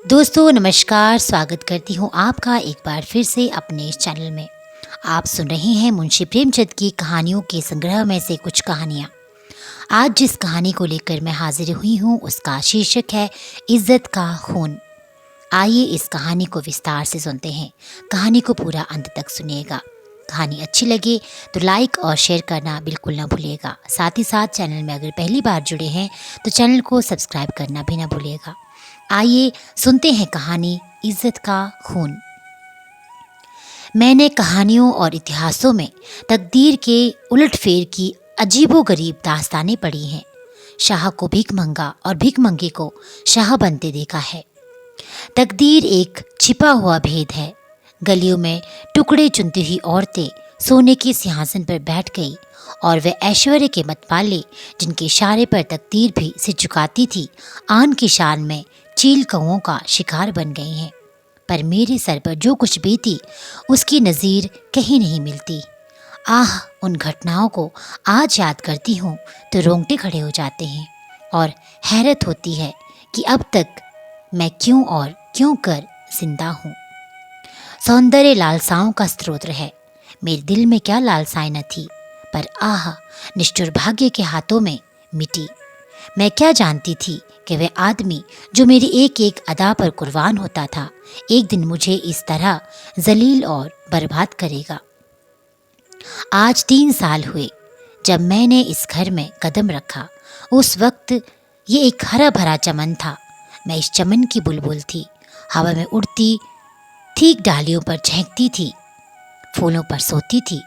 दोस्तों नमस्कार, स्वागत करती हूँ आपका एक बार फिर से अपने इस चैनल में। आप सुन रहे हैं मुंशी प्रेमचंद की कहानियों के संग्रह में से कुछ कहानियाँ। आज जिस कहानी को लेकर मैं हाजिर हुई हूँ उसका शीर्षक है इज्जत का खून। आइए इस कहानी को विस्तार से सुनते हैं। कहानी को पूरा अंत तक सुनिएगा। कहानी अच्छी लगे तो लाइक और शेयर करना बिल्कुल ना भूलिएगा। साथ ही साथ चैनल में अगर पहली बार जुड़े हैं तो चैनल को सब्सक्राइब करना भी ना भूलिएगा। आइए सुनते हैं कहानी इज्जत का खून। मैंने कहानियों और इतिहासों में तकदीर के उलटफेर की अजीबोगरीब दास्तानें पढ़ी हैं। शाह को भीख मंगा और भीख मंगे को शाह बनते देखा है। तकदीर एक छिपा हुआ भेद है। गलियों में टुकड़े चुनती हुई औरतें सोने के सिंहासन पर बैठ गई और वे ऐश्वर्य के मतवाले जिनके इशारे पर तकदीर भी सिर झुकाती थी, आन की शान में चील कौओं का शिकार बन गई हैं। पर मेरे सर पर जो कुछ बीती उसकी नज़ीर कहीं नहीं मिलती। आह, उन घटनाओं को आज याद करती हूँ तो रोंगटे खड़े हो जाते हैं और हैरत होती है कि अब तक मैं क्यों और क्यों कर जिंदा हूँ। सौंदर्य लालसाओं का स्रोत है। मेरे दिल में क्या लालसाएं न थी, पर आह, निष्ठुर भाग्य के हाथों में मिटी। मैं क्या जानती थी कि वह आदमी जो मेरी एक एक अदा पर कुर्बान होता था, एक दिन मुझे इस तरह जलील और बर्बाद करेगा। आज 3 साल हुए जब मैंने इस घर में कदम रखा। उस वक्त ये एक हरा भरा चमन था। मैं इस चमन की बुलबुल थी। हवा में उड़ती थी, डालियों पर झेंकती थी, फूलों पर सोती थी।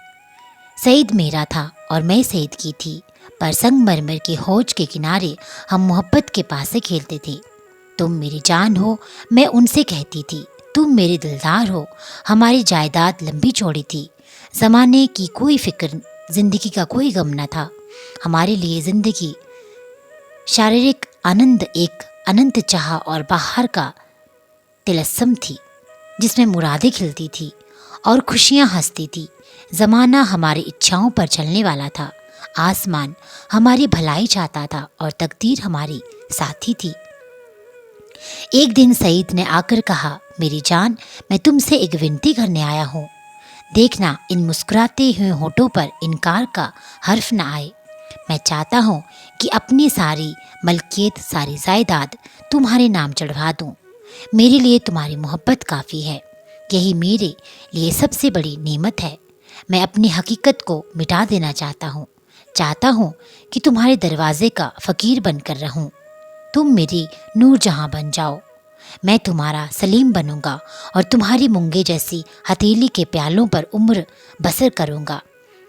सईद मेरा था और मैं सईद की थी। पर संगमरमर के हौज के किनारे हम मोहब्बत के पास से खेलते थे। तुम मेरी जान हो, मैं उनसे कहती थी। तुम मेरे दिलदार हो। हमारी जायदाद लंबी चौड़ी थी। ज़माने की कोई फिक्र, जिंदगी का कोई गम न था। हमारे लिए जिंदगी शारीरिक आनंद एक अनंत चाह और बाहर का तिलस्म थी, जिसमें मुरादें खिलती थी और खुशियाँ हंसती थी। ज़माना हमारी इच्छाओं पर चलने वाला था। आसमान हमारी भलाई चाहता था और तकदीर हमारी साथी थी। एक दिन सईद ने आकर कहा, मेरी जान, मैं तुमसे एक विनती करने आया हूँ। देखना इन मुस्कुराते हुए होठों पर इनकार का हर्फ न आए। मैं चाहता हूँ कि अपनी सारी मलकियत, सारी जायदाद तुम्हारे नाम चढ़वा दूँ। मेरे लिए तुम्हारी मोहब्बत काफ़ी है। यही मेरे लिए सबसे बड़ी नेमत है। मैं अपनी हकीकत को मिटा देना चाहता हूँ। चाहता हूँ कि तुम्हारे दरवाजे का फ़कीर बनकर रहूँ। तुम मेरी नूर जहाँ बन जाओ। मैं तुम्हारा सलीम बनूंगा और तुम्हारी मूंगे जैसी हथेली के प्यालों पर उम्र बसर करूँगा।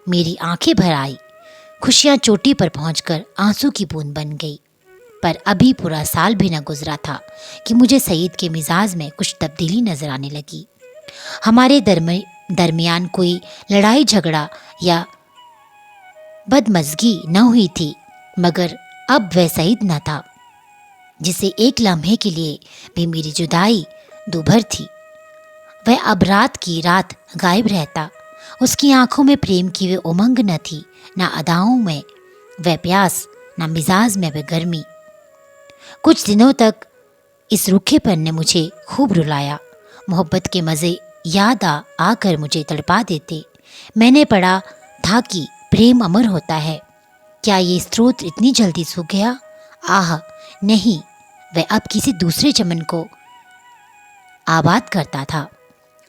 मेरी आंखें भर आई। खुशियाँ चोटी पर पहुँचकर आंसू की बूंद बन गई। पर अभी पूरा साल भी न गुजरा था कि मुझे सईद के मिजाज में कुछ तब्दीली नजर आने लगी। हमारे दरमियान कोई लड़ाई झगड़ा या बदमज़गी न हुई थी, मगर अब वह सईद न था जिसे एक लम्हे के लिए भी मेरी जुदाई दूभर थी। वह अब रात की रात गायब रहता। उसकी आंखों में प्रेम की वे उमंग न थी, न अदाओं में वह प्यास, न मिजाज में वह गर्मी। कुछ दिनों तक इस रूखेपन ने मुझे खूब रुलाया। मोहब्बत के मज़े याद आकर मुझे तड़पा देते। मैंने पढ़ा था कि प्रेम अमर होता है। क्या ये स्रोत इतनी जल्दी सूख गया? आह नहीं, वह अब किसी दूसरे चमन को आबाद करता था।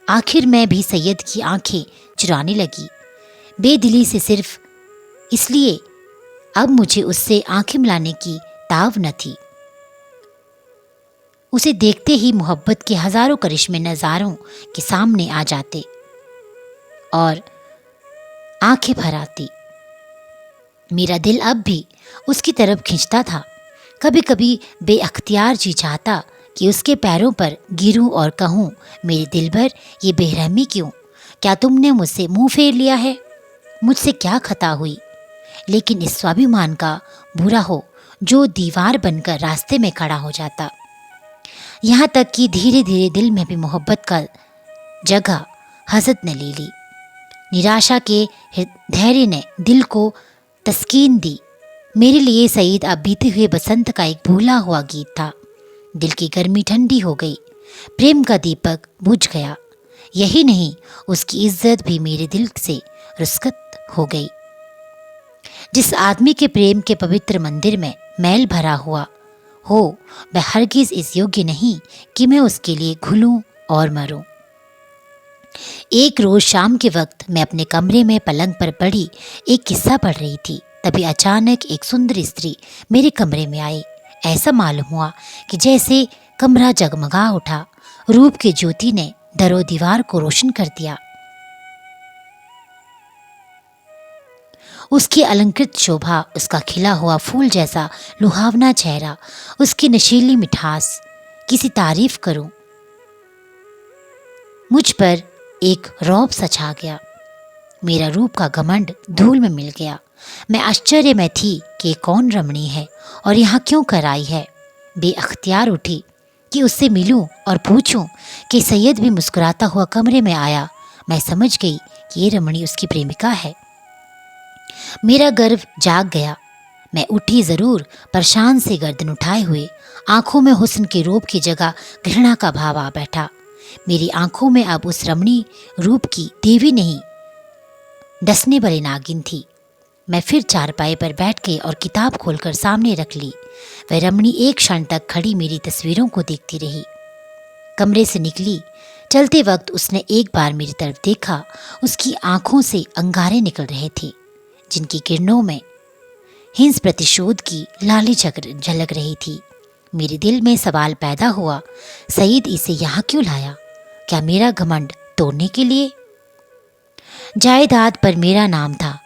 आखिर मैं भी सैयद की आंखें चुराने लगी, बेदिली से, सिर्फ इसलिए अब मुझे उससे आंखें मिलाने की ताव न थी। उसे देखते ही मोहब्बत के हजारों करिश्मे नज़ारों के सामने आ जाते और आंखें भर आती। मेरा दिल अब भी उसकी तरफ खींचता था। कभी कभी बेअख्तियार जी चाहता कि उसके पैरों पर गिरूं और कहूं, मेरे दिल भर ये बेरहमी क्यों? क्या तुमने मुझसे मुंह फेर लिया है? मुझसे क्या खता हुई? लेकिन इस स्वाभिमान का बुरा हो जो दीवार बनकर रास्ते में खड़ा हो जाता। यहाँ तक कि धीरे धीरे दिल में भी मोहब्बत का जगह हसद ने ले ली। निराशा के धैर्य ने दिल को तस्कीन दी। मेरे लिए सईद अब बीते हुए बसंत का एक भूला हुआ गीत था। दिल की गर्मी ठंडी हो गई। प्रेम का दीपक बुझ गया। यही नहीं, उसकी इज्जत भी मेरे दिल से रुस्खत हो गई। जिस आदमी के प्रेम के पवित्र मंदिर में मैल भरा हुआ हो, मैं हरगिज इस योग्य नहीं कि मैं उसके लिए घुलूं और मरूं। एक रोज शाम के वक्त मैं अपने कमरे में पलंग पर पड़ी एक किस्सा पढ़ रही थी। तभी अचानक एक सुंदर स्त्री मेरे कमरे में आई। ऐसा मालूम हुआ कि जैसे कमरा जगमगा उठा। रूप की ज्योति ने दरो दीवार को रोशन कर दिया। उसकी अलंकृत शोभा, उसका खिला हुआ फूल जैसा लुभावना चेहरा, उसकी नशीली मिठास, किसी तारीफ करूं। मुझ पर एक रौब सा छा गया। मेरा रूप का घमंड धूल में मिल गया। मैं आश्चर्य में थी कि कौन रमणी है और यहाँ क्यों कर आई है। बेअख्तियार उठी कि उससे मिलूं और पूछूं कि सैयद भी मुस्कुराता हुआ कमरे में आया। मैं समझ गई कि ये रमणी उसकी प्रेमिका है। मेरा गर्व जाग गया। मैं उठी जरूर, पर शान से गर्दन उठाए हुए। आंखों में हुस्न के रूप की जगह घृणा का भाव आ बैठा। मेरी आंखों में अब उस रमणी रूप की देवी नहीं, डसने वाली नागिन थी। मैं फिर चारपाई पर बैठ गई और किताब खोलकर सामने रख ली। वह रमणी एक क्षण तक खड़ी मेरी तस्वीरों को देखती रही। कमरे से निकली। चलते वक्त उसने एक बार मेरी तरफ देखा। उसकी आंखों से अंगारे निकल रहे थे, जिनकी किरणों में हिंस प्रतिशोध की लाली झलक रही थी। मेरे दिल में सवाल पैदा हुआ, सईद इसे यहाँ क्यों लाया? क्या मेरा घमंड तोड़ने के लिए? जायदाद पर मेरा नाम था,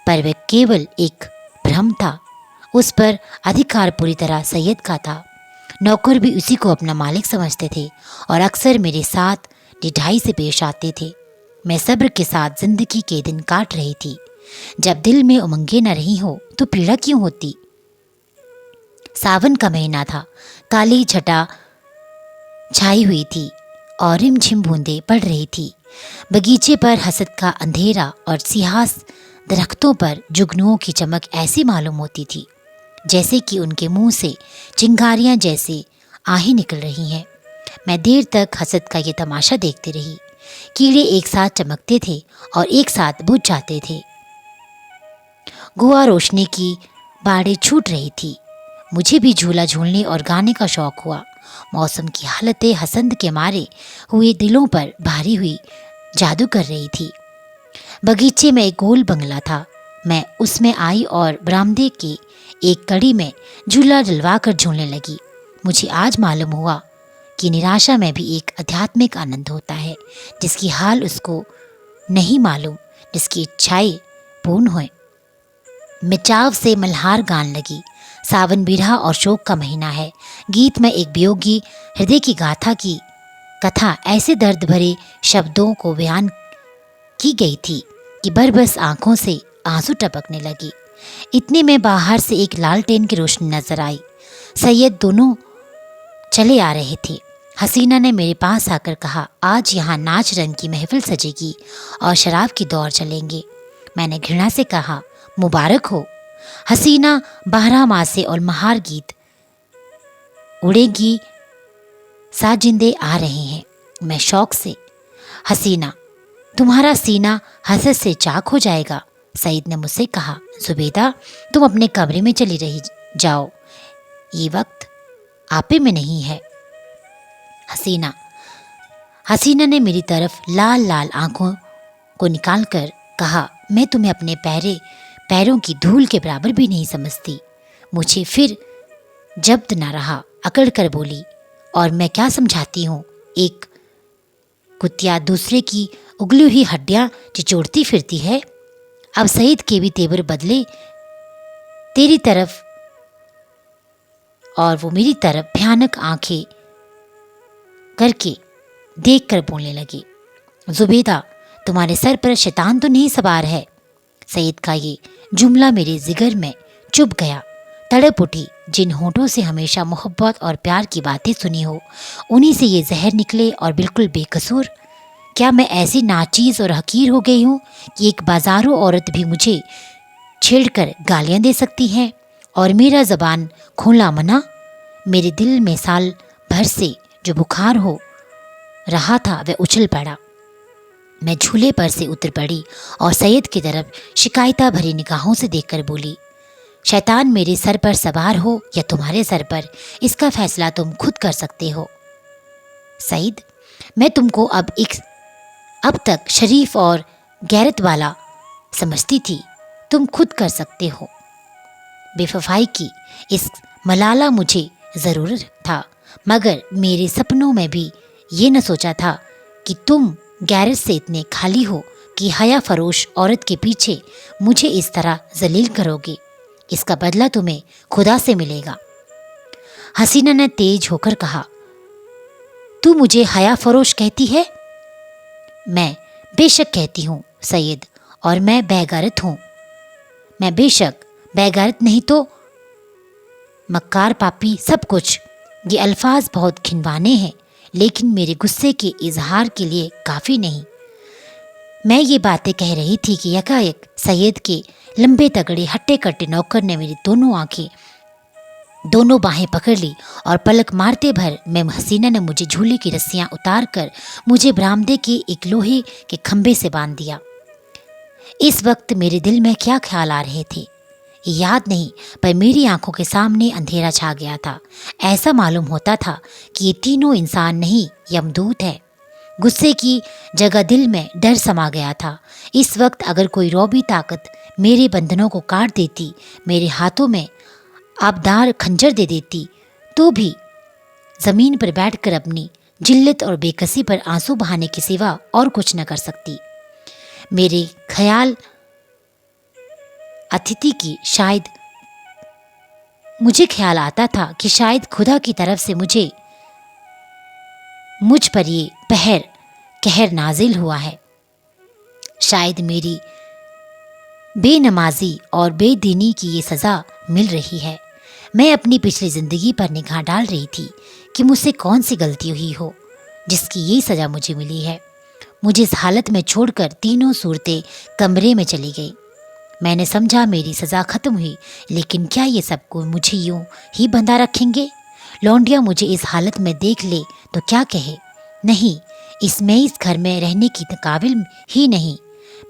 पर वह केवल एक भ्रम था। उस पर अधिकार पूरी तरह सैयद का था। नौकर भी उसी को अपना मालिक समझते थे और अक्सर मेरे साथ ढिठाई से पेश आते थे। मैं सब्र के साथ जिंदगी के दिन काट रही थी। जब दिल में उमंगे न रही हो तो पीड़ा क्यों होती? सावन का महीना था। काली छटा छाई हुई थी और रिमझिम बूंदें पड़ रही थी। बगीचे पर हसद का अंधेरा और सियाह दरख्तों पर जुगनुओं की चमक ऐसी मालूम होती थी जैसे कि उनके मुंह से चिंगारियां जैसे आहें निकल रही हैं। मैं देर तक हसद का ये तमाशा देखती रही। कीड़े एक साथ चमकते थे और एक साथ बुझ जाते थे। गुआ रोशनी की बाड़ें छूट रही थी। मुझे भी झूला झूलने और गाने का शौक हुआ। मौसम की हालतें हसद के मारे हुए दिलों पर भारी हुई जादू कर रही थी। बगीचे में एक गोल बंगला था। मैं उसमें आई और बरामदे की एक कड़ी में झूला डलवा कर झूलने लगी। मुझे आज मालूम हुआ कि निराशा में भी एक आध्यात्मिक आनंद होता है, जिसकी हाल उसको नहीं मालूम, जिसकी इच्छाएं पूर्ण हुए। मैं चाव से मल्हार गान लगी। सावन बिरहा और शोक का महीना है। गीत में एक वियोगी हृदय की गाथा की कथा ऐसे दर्द भरे शब्दों को बयान की गई थी कि बरबस आंखों से आंसू टपकने लगी। इतने में बाहर से एक लालटेन की रोशनी नजर आई। सैयद दोनों चले आ रहे थे। हसीना ने मेरे पास आकर कहा, आज यहाँ नाच रंग की महफिल सजेगी और शराब की दौर चलेंगे। मैंने घृणा से कहा, मुबारक हो। हसीना, 12 मासे और महार गीत उड़ेगी साजिंदे आ रहे हैं। मैं शौक से, हसीना, तुम्हारा सीना हसद से चाक हो जाएगा। सईद ने मुझसे कहा, जुबैदा, तुम अपने कमरे में चली रही जाओ, ये वक्त आपे में नहीं है। हसीना ने मेरी तरफ लाल लाल आंखों को निकालकर कहा, मैं तुम्हें अपने पैरों की धूल के बराबर भी नहीं समझती। मुझे फिर जब्त न रहा, अकड़ कर बोली, और मैं क्या समझाती हूँ? एक कुतिया दूसरे की उगली हुई हड्डियां चिचोड़ती फिरती है। अब सईद के भी तेवर बदले तेरी तरफ, और वो मेरी तरफ भयानक आंखें करके देख कर बोलने लगी, जुबैदा, तुम्हारे सर पर शैतान तो नहीं सवार है? सईद का ये जुमला मेरे जिगर में चुभ गया। तड़प उठी। जिन होठों से हमेशा मोहब्बत और प्यार की बातें सुनी हो, उन्हीं से ये जहर निकले और बिल्कुल बेकसूर। क्या मैं ऐसी नाचीज और हकीर हो गई हूँ कि एक बाजारू औरत भी मुझे छेड़कर गालियाँ दे सकती है और मेरा जबान खोलना मना? मेरे दिल में साल भर से जो बुखार हो रहा था वह उछल पड़ा। मैं झूले पर से उतर पड़ी और सैयद की तरफ शिकायता भरी निगाहों से देखकर बोली, शैतान मेरे सर पर सवार हो या तुम्हारे सर पर, इसका फैसला तुम खुद कर सकते हो। सईद, मैं तुमको अब तक शरीफ और गैरत वाला समझती थी, तुम खुद कर सकते हो। बेवफाई की इस मलाला मुझे ज़रूर था, मगर मेरे सपनों में भी ये न सोचा था कि तुम गैरत से इतने खाली हो कि हया फरोश औरत के पीछे मुझे इस तरह जलील करोगे। इसका बदला तुम्हें खुदा से मिलेगा। हसीना ने तेज होकर कहा, तू मुझे हया फरोश कहती है? मैं बेशक कहती हूँ सैयद, और मैं बेगैरत हूँ। मैं बेशक बेगैरत नहीं तो मक्कार, पापी, सब कुछ। ये अल्फाज बहुत घिनवाने हैं, लेकिन मेरे गुस्से के इजहार के लिए काफ़ी नहीं। मैं ये बातें कह रही थी कि यकायक सैयद के लंबे तगड़े हट्टे कट्टे नौकर ने मेरी दोनों बाहें पकड़ ली और पलक मारते भर में हसीना ने मुझे झूले की रस्सियां उतार कर मुझे बरामदे के एक लोहे के खंभे से बांध दिया। इस वक्त मेरे दिल में क्या ख्याल आ रहे थे याद नहीं, पर मेरी आंखों के सामने अंधेरा छा गया था। ऐसा मालूम होता था कि ये तीनों इंसान नहीं, यमदूत है। गुस्से की जगह दिल में डर समा गया था। इस वक्त अगर कोई रौबी ताकत मेरे बंधनों को काट देती, मेरे हाथों में आबदार खंजर दे देती, तो भी जमीन पर बैठकर अपनी जिल्लत और बेकसी पर आंसू बहाने के सिवा और कुछ न कर सकती। मेरे ख्याल अतिथि की शायद मुझे ख्याल आता था कि शायद खुदा की तरफ से मुझ पर ये कहर नाजिल हुआ है। शायद मेरी बेनमाजी और बेदीनी की ये सज़ा मिल रही है। मैं अपनी पिछली ज़िंदगी पर निगाह डाल रही थी कि मुझसे कौन सी गलती हुई हो जिसकी ये सज़ा मुझे मिली है। मुझे इस हालत में छोड़कर तीनों सूरतें कमरे में चली गई। मैंने समझा मेरी सज़ा ख़त्म हुई, लेकिन क्या ये सबको मुझे यूं ही बंधा रखेंगे? लौंडिया मुझे इस हालत में देख ले तो क्या कहे? नहीं, इस घर में रहने की काबिल ही नहीं।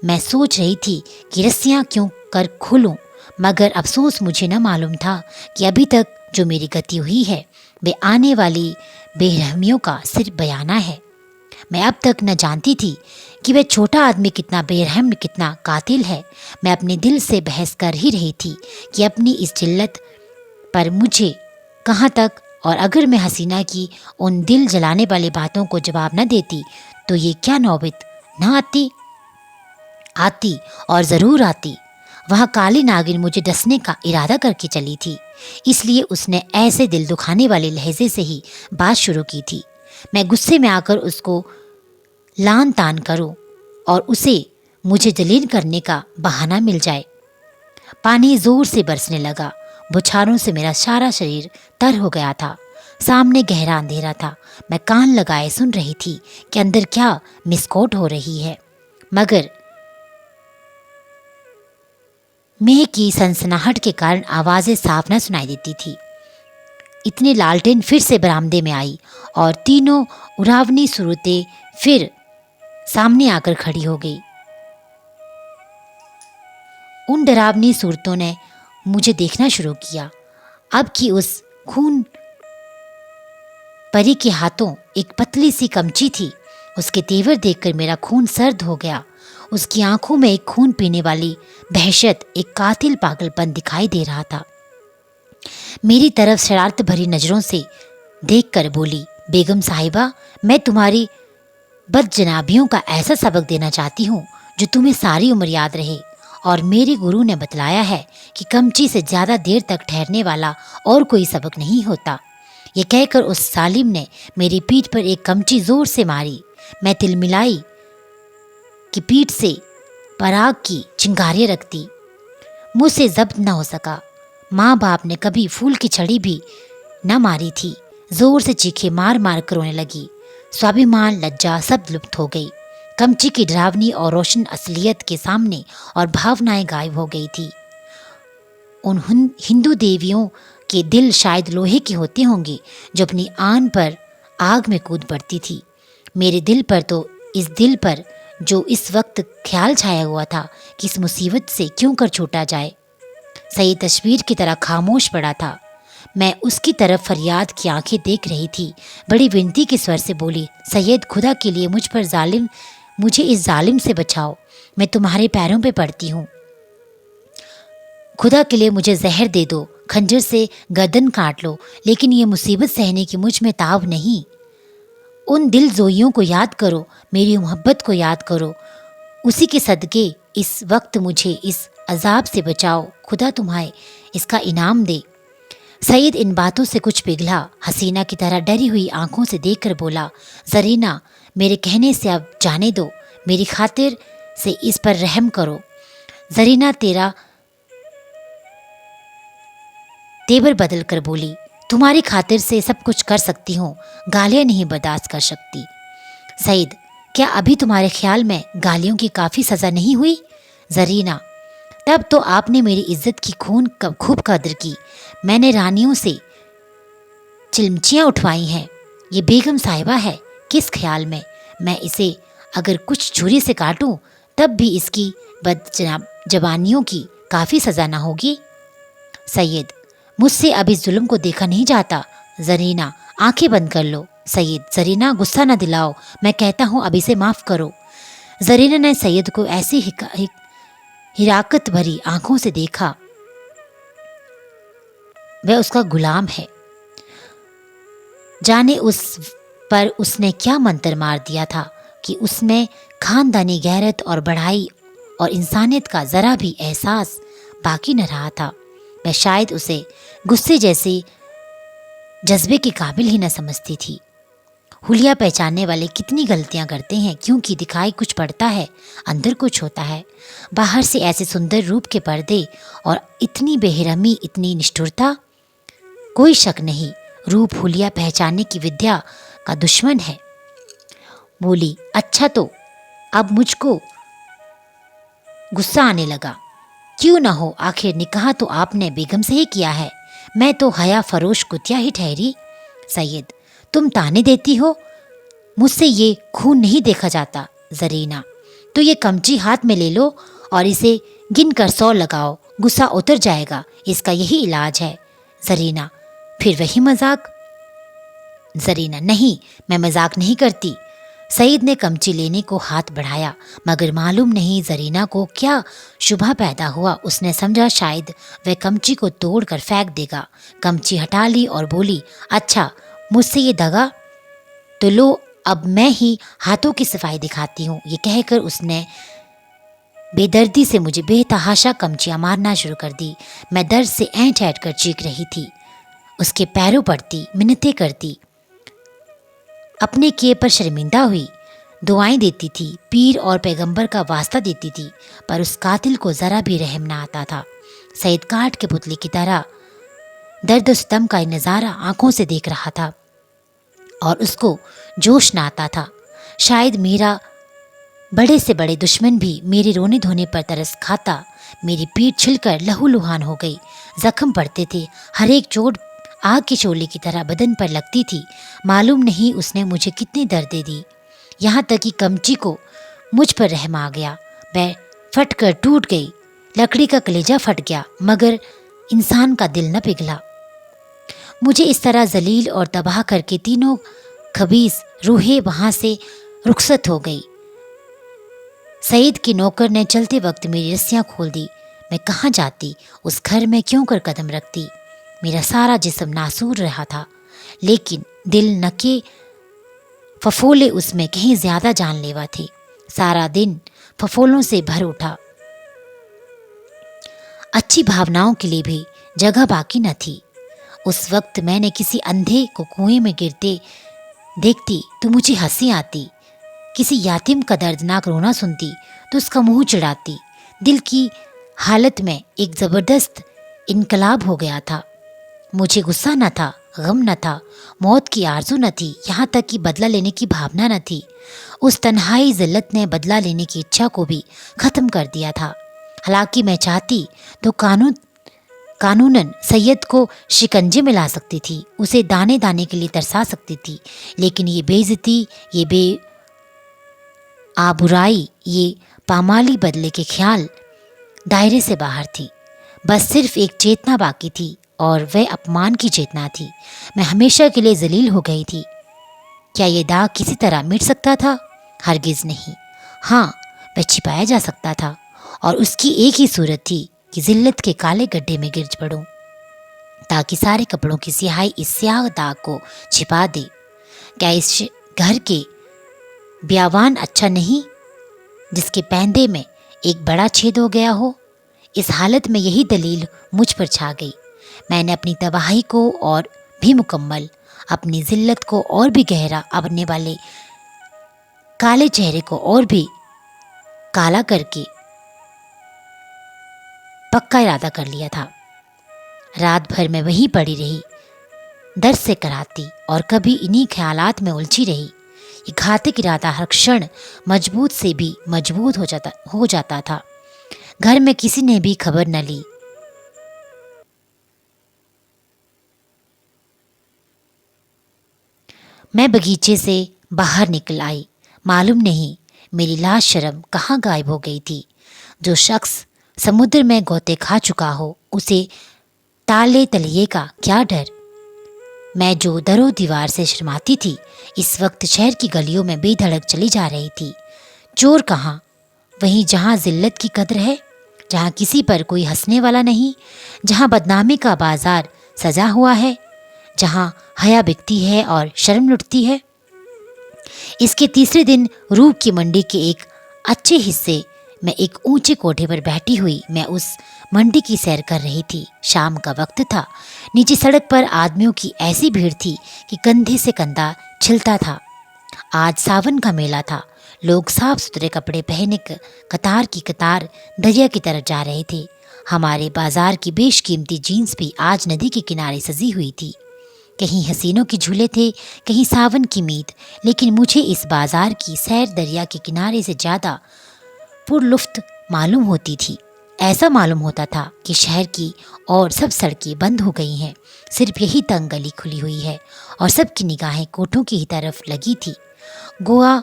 मैं सोच रही थी कि रस्सियाँ क्यों कर खोलूं, मगर अफसोस मुझे न मालूम था कि अभी तक जो मेरी गति हुई है वे आने वाली बेरहमियों का सिर्फ बयाना है। मैं अब तक न जानती थी कि वह छोटा आदमी कितना बेरहम, कितना कातिल है। मैं अपने दिल से बहस कर ही रही थी कि अपनी इस जिल्लत पर मुझे कहाँ तक, और अगर मैं हसीना की उन दिल जलाने वाली बातों को जवाब न देती तो ये क्या नौबत न आती और ज़रूर आती। वह काली नागिन मुझे डसने का इरादा करके चली थी, इसलिए उसने ऐसे दिल दुखाने वाले लहजे से ही बात शुरू की थी। मैं गुस्से में आकर उसको लान तान करूं और उसे मुझे जलील करने का बहाना मिल जाए। पानी जोर से बरसने लगा। बुछारों से मेरा सारा शरीर तर हो गया था। सामने गहरा अंधेरा था। मैं कान लगाए सुन रही थी कि अंदर क्या मिसकोट हो रही है, मगर मेह की सनसनाहट के कारण आवाज़ें साफ न सुनाई देती थी। इतने लालटेन फिर से बरामदे में आई और तीनों उरावनी सूरतें फिर सामने आकर खड़ी हो गई। उन डरावनी सूरतों ने मुझे देखना शुरू किया। अब कि उस खून परी के हाथों एक पतली सी कमची थी। उसके तेवर देखकर मेरा खून सर्द हो गया। उसकी आंखों में एक खून पीने वाली दहशत, एक कातिल पागलपन दिखाई दे रहा था। मेरी तरफ शरारत भरी नजरों से देखकर बोली, बेगम साहिबा, मैं तुम्हारी बदजनाबियों का ऐसा सबक देना चाहती हूँ जो तुम्हें सारी उम्र याद रहे। और मेरे गुरु ने बतलाया है कि कमची से ज़्यादा देर तक ठहरने वाला और कोई सबक नहीं होता। ये कहकर उस सालिम ने मेरी पीठ पर एक कमची जोर से मारी। मैं तिलमिलाई कि पीठ से पराग की चिंगारियाँ रखती। मुझसे जब्त न हो सका। माँ बाप ने कभी फूल की छड़ी भी न मारी थी। जोर से चीखे मार मार कर रोने लगी। स्वाभिमान, लज्जा सब लुप्त हो गई। कमची की डरावनी और रोशन असलियत के सामने और भावनाएं गायब हो गई थी। उन हिंदू देवियों के दिल शायद लोहे के होते होंगे जो अपनी आन पर आग में कूद पड़ती थी। मेरे दिल पर तो इस दिल पर जो इस वक्त ख्याल छाया हुआ था कि इस मुसीबत से क्यों कर छूटा जाए। सईद तस्वीर की तरह खामोश पड़ा था। मैं उसकी तरफ फरियाद की आंखें देख रही थी। बड़ी विनती के स्वर से बोली, सैयद, खुदा के लिए मुझे इस जालिम से बचाओ। मैं तुम्हारे पैरों पे पड़ती हूँ। खुदा के लिए मुझे जहर दे दो, खंजर से गर्दन काट लो, लेकिन ये मुसीबत सहने की मुझ में ताव नहीं। उन दिल जोइयों को याद करो, मेरी मोहब्बत को याद करो। उसी के सदके इस वक्त मुझे इस अजाब से बचाओ। खुदा तुम्हें इसका इनाम दे। सईद इन बातों से कुछ पिघला। हसीना की तरह डरी हुई आंखों से देखकर बोला, जरीना, मेरे कहने से अब जाने दो। मेरी खातिर से इस पर रहम करो। जरीना तेवर बदल कर बोली, तुम्हारी खातिर से सब कुछ कर सकती हूँ, गालियाँ नहीं बर्दाश्त कर सकती। सईद, क्या अभी तुम्हारे ख्याल में गालियों की काफ़ी सज़ा नहीं हुई? जरीना, तब तो आपने मेरी इज्जत की खूब कदर की। मैंने रानियों से चिलमचियाँ उठवाई हैं। ये बेगम साहिबा है, किस ख्याल में मैं इसे अगर कुछ छुरी से काटूं तब भी इसकी बदजबानियों की काफ़ी सज़ा ना होगी। सैयद, मुझसे अब इस जुल्म को देखा नहीं जाता। जरीना, आंखें बंद कर लो। सैयद, जरीना, गुस्सा न दिलाओ, मैं कहता हूँ अब इसे माफ़ करो। जरीना ने सैयद को ऐसी हिराकत भरी आंखों से देखा। वह उसका गुलाम है, जाने उस पर उसने क्या मंत्र मार दिया था कि उसमें खानदानी गैरत और बढ़ाई और इंसानियत का ज़रा भी एहसास बाकी न रहा था। मैं शायद उसे गुस्से जैसे जज्बे के काबिल ही न समझती थी। हुलिया पहचानने वाले कितनी गलतियां करते हैं, क्योंकि दिखाई कुछ पड़ता है, अंदर कुछ होता है। बाहर से ऐसे सुंदर रूप के पर्दे और इतनी बेरहमी, इतनी निष्ठुरता। कोई शक नहीं, रूप हुलिया पहचानने की विद्या का दुश्मन है। बोली, अच्छा, तो अब मुझको गुस्सा आने लगा। क्यों ना हो, आखिर निकाह तो आपने बेगम से ही किया है। मैं तो हया फरोश कुतिया ही ठहरी। सैयद, तुम ताने देती हो, मुझसे ये खून नहीं देखा जाता। जरीना, तो ये कमची हाथ में ले लो और इसे गिन कर 100 लगाओ, गुस्सा उतर जाएगा, इसका यही इलाज है। जरीना, फिर वही मजाक। जरीना, नहीं, मैं मजाक नहीं करती। सईद ने कमची लेने को हाथ बढ़ाया, मगर मालूम नहीं जरीना को क्या शुबा पैदा हुआ। उसने समझा शायद वह कमची को तोड़ कर फेंक देगा। कमची हटा ली और बोली, अच्छा, मुझसे ये दगा तो लो, अब मैं ही हाथों की सफाई दिखाती हूँ। ये कहकर उसने बेदर्दी से मुझे बेतहाशा कमचियाँ मारना शुरू कर दी। मैं दर्द से ऐंठ ऐंठ कर चीख रही थी। उसके पैरों पड़ती, मिन्नतें करती, अपने किए पर शर्मिंदा हुई, दुआएं देती थी, पीर और पैगंबर का वास्ता देती थी, पर उस कातिल को ज़रा भी रहम ना आता था। सईद काट के पुतले की तरह दर्द सितम का नज़ारा आंखों से देख रहा था और उसको जोश ना आता था। शायद मेरा बड़े से बड़े दुश्मन भी मेरे रोने धोने पर तरस खाता। मेरी पीठ छिलकर लहूलुहान हो गई, जख्म पड़ते थे, हर एक चोट आग के शोले की तरह बदन पर लगती थी। मालूम नहीं उसने मुझे कितनी दर्दें दी, यहाँ तक कि कमची को मुझ पर रहम आ गया। मैं फट कर टूट गई, लकड़ी का कलेजा फट गया, मगर इंसान का दिल न पिघला। मुझे इस तरह जलील और तबाह करके तीनों खबीस रूहें वहाँ से रुखसत हो गई। सईद के नौकर ने चलते वक्त मेरी रस्सियाँ खोल दी। मैं कहाँ जाती, उस घर में क्यों कर कदम रखती। मेरा सारा जिस्म नासूर रहा था, लेकिन दिल नके फफोले उसमें कहीं ज्यादा जानलेवा थे। सारा दिन फफोलों से भर उठा, अच्छी भावनाओं के लिए भी जगह बाकी न थी। उस वक्त मैंने किसी अंधे को कुएं में गिरते देखती तो मुझे हंसी आती, किसी यातिम का दर्दनाक रोना सुनती तो उसका मुंह चिढ़ाती। दिल की हालत में एक ज़बरदस्त इनकलाब हो गया था। मुझे गुस्सा न था, गम न था, मौत की आरजू न थी, यहाँ तक कि बदला लेने की भावना न थी। उस तन्हाई जिल्लत ने बदला लेने की इच्छा को भी ख़त्म कर दिया था। हालांकि मैं चाहती तो कानून कानूनन सैयद को शिकंजे में ला सकती थी, उसे दाने दाने के लिए तरसा सकती थी, लेकिन ये बेइज्जती, ये आबुराई, ये पामाली बदले के ख्याल दायरे से बाहर थी। बस सिर्फ एक चेतना बाकी थी और वह अपमान की चेतना थी। मैं हमेशा के लिए जलील हो गई थी। क्या ये दाग किसी तरह मिट सकता था? हरगिज नहीं। हाँ, वह छिपाया जा सकता था और उसकी एक ही सूरत थी कि जिल्लत के काले गड्ढे में गिर पड़ूं, ताकि सारे कपड़ों की स्याही इस स्याह दाग को छिपा दे। क्या इस घर के ब्यावान अच्छा नहीं जिसके पैंदे में एक बड़ा छेद हो गया हो? इस हालत में यही दलील मुझ पर छा गई। मैंने अपनी तबाही को और भी मुकम्मल, अपनी जिल्लत को और भी गहरा, अपने वाले काले चेहरे को और भी काला करके पक्का इरादा कर लिया था। रात भर मैं वहीं पड़ी रही, दर्द से कराती और कभी इन्हीं ख्यालात में उलझी रही। ये घातक इरादा हर क्षण मजबूत से भी मजबूत हो जाता था। घर में किसी ने भी खबर न ली। मैं बगीचे से बाहर निकल आई। मालूम नहीं मेरी लाश शर्म कहाँ गायब हो गई थी। जो शख्स समुद्र में गोते खा चुका हो, उसे ताले तलिए का क्या डर। मैं जो दरो दीवार से शर्माती थी, इस वक्त शहर की गलियों में बेधड़क चली जा रही थी। चोर कहाँ? वहीं जहाँ जिल्लत की कद्र है, जहाँ किसी पर कोई हंसने वाला नहीं, जहाँ बदनामी का बाजार सजा हुआ है, जहाँ हया बिकती है और शर्म लुटती है। इसके तीसरे दिन रूप की मंडी के एक अच्छे हिस्से में एक ऊंचे कोठे पर बैठी हुई मैं उस मंडी की सैर कर रही थी। शाम का वक्त था। नीचे सड़क पर आदमियों की ऐसी भीड़ थी कि कंधे से कंधा छिलता था। आज सावन का मेला था। लोग साफ सुथरे कपड़े पहने कतार की कतार दरिया की तरफ जा रहे थे। हमारे बाजार की बेशकीमती जीन्स भी आज नदी के किनारे सजी हुई थी। कहीं हसीनों के झूले थे, कहीं सावन की मीत, लेकिन मुझे इस बाजार की सैर दरिया के किनारे से ज़्यादा पुरलुफ्त मालूम होती थी। ऐसा मालूम होता था कि शहर की और सब सड़कें बंद हो गई हैं, सिर्फ यही तंग गली खुली हुई है और सबकी निगाहें कोठों की ही तरफ लगी थी। गोवा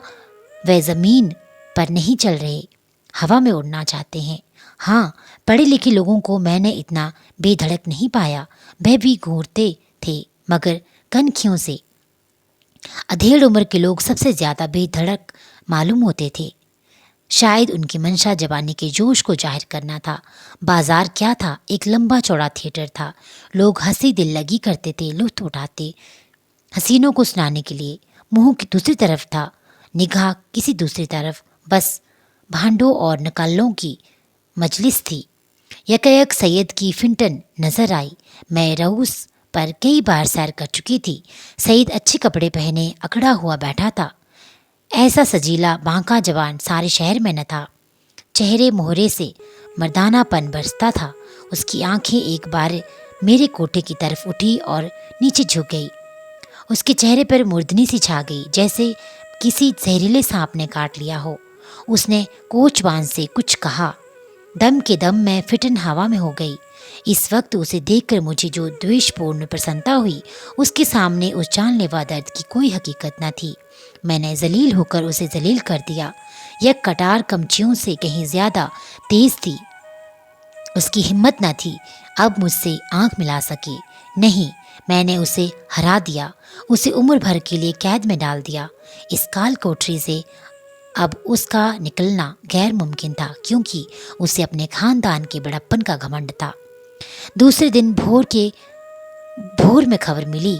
वे ज़मीन पर नहीं चल रहे, हवा में उड़ना चाहते हैं। हाँ, पढ़े लिखे लोगों को मैंने इतना बेधड़क नहीं पाया। वह भी घूरते थे, मगर कनखियों से। अधेड़ उम्र के लोग सबसे ज़्यादा बेधड़क मालूम होते थे। शायद उनकी मंशा जवानी के जोश को जाहिर करना था। बाजार क्या था? एक लंबा चौड़ा थिएटर था। लोग हंसी दिल लगी करते थे, लुत्फ उठाते हसीनों को सुनाने के लिए। मुंह की दूसरी तरफ था, निगाह किसी दूसरी तरफ। बस भांडों और नकालों की मजलिस थी। यकयक सैयद की फिंटन नजर आई। मैं रऊस पर कई बार सैर कर चुकी थी। सईद अच्छे कपड़े पहने अकड़ा हुआ बैठा था। ऐसा सजीला बांका जवान सारे शहर में न था। चेहरे मोहरे से मर्दानापन बरसता था। उसकी आंखें एक बार मेरे कोठे की तरफ उठी और नीचे झुक गई। उसके चेहरे पर मुर्दनी सी छा गई, जैसे किसी जहरीले सांप ने काट लिया हो। उसने कोचवान से कुछ कहा। दम के दम मैं फिटन हवा में हो गई। इस वक्त उसे देखकर मुझे जो द्वेषपूर्ण प्रसन्नता हुई, उसके सामने उस जानलेवा दर्द की कोई हकीकत न थी। मैंने जलील होकर उसे जलील कर दिया। यह कटार कमचियों से कहीं ज्यादा तेज थी। उसकी हिम्मत न थी अब मुझसे आंख मिला सके। नहीं, मैंने उसे हरा दिया, उसे उम्र भर के लिए कैद में डाल दिया। इस काल कोठरी से अब उसका निकलना गैर मुमकिन था, क्योंकि उसे अपने खानदान के बड़प्पन का घमंड था। दूसरे दिन भोर में खबर मिली,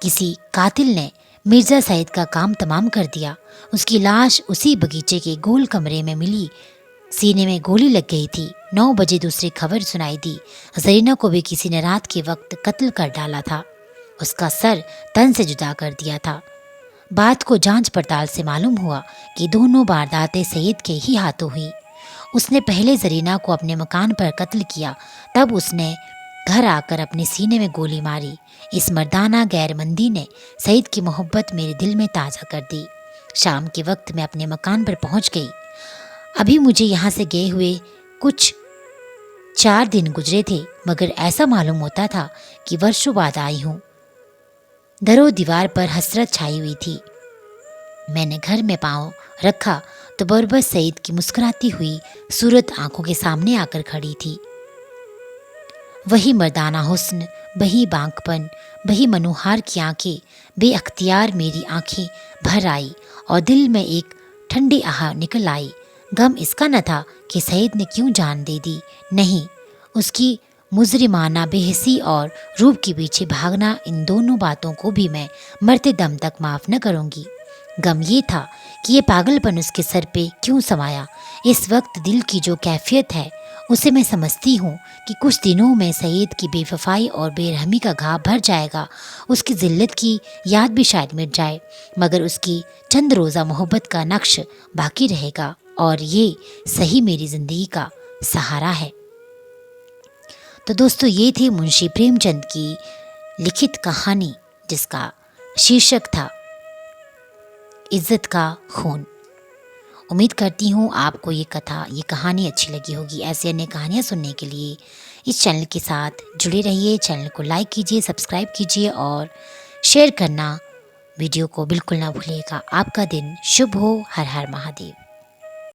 किसी कातिल ने मिर्जा सईद का काम तमाम कर दिया। उसकी लाश उसी बगीचे के गोल कमरे में मिली। सीने में गोली लग गई थी। 9 बजे दूसरी खबर सुनाई दी, जरीना को भी किसी ने रात के वक्त कत्ल कर डाला था। उसका सर तन से जुदा कर दिया था। बात को जांच पड़ताल से मालूम हुआ कि दोनों वारदातें सईद के ही हाथों हुई। उसने पहले जरीना को अपने मकान पर कत्ल किया, तब उसने घर आकर अपने सीने में गोली मारी। इस मर्दाना गैरमंदी ने सईद की मोहब्बत मेरे दिल में ताज़ा कर दी। शाम के वक्त मैं अपने मकान पर पहुंच गई। अभी मुझे यहाँ से गए हुए कुछ 4 दिन गुजरे थे, मगर ऐसा मालूम होता था कि वर्षों बाद आई हूँ। दरो दीवार पर हसरत छाई हुई थी। मैंने घर में पांव रखा तो बरबस सईद की मुस्कुराती हुई सूरत आंखों के सामने आकर खड़ी थी। वही मर्दाना हुस्न, वही बांकपन, वही मनोहार की आंखें। बेअख्तियार मेरी आंखें भर आई और दिल में एक ठंडी आह निकल आई। गम इसका न था कि सईद ने क्यों जान दे दी, नहीं, उसकी मुजरिमाना बेहसी और रूप के पीछे भागना, इन दोनों बातों को भी मैं मरते दम तक माफ न करूंगी। गम ये था कि ये पागलपन उसके सर पे क्यों समाया। इस वक्त दिल की जो कैफियत है उसे मैं समझती हूँ कि कुछ दिनों में सईद की बेवफाई और बेरहमी का घाव भर जाएगा। उसकी जिल्लत की याद भी शायद मिट जाए, मगर उसकी चंद रोज़ा मोहब्बत का नक्श बाकी रहेगा और ये सही मेरी ज़िंदगी का सहारा है। तो दोस्तों, ये थी मुंशी प्रेमचंद की लिखित कहानी जिसका शीर्षक था इज्जत का खून। उम्मीद करती हूँ आपको ये कहानी अच्छी लगी होगी। ऐसी अन्य कहानियाँ सुनने के लिए इस चैनल के साथ जुड़े रहिए। चैनल को लाइक कीजिए, सब्सक्राइब कीजिए और शेयर करना वीडियो को बिल्कुल ना भूलिएगा। आपका दिन शुभ हो। हर हर महादेव।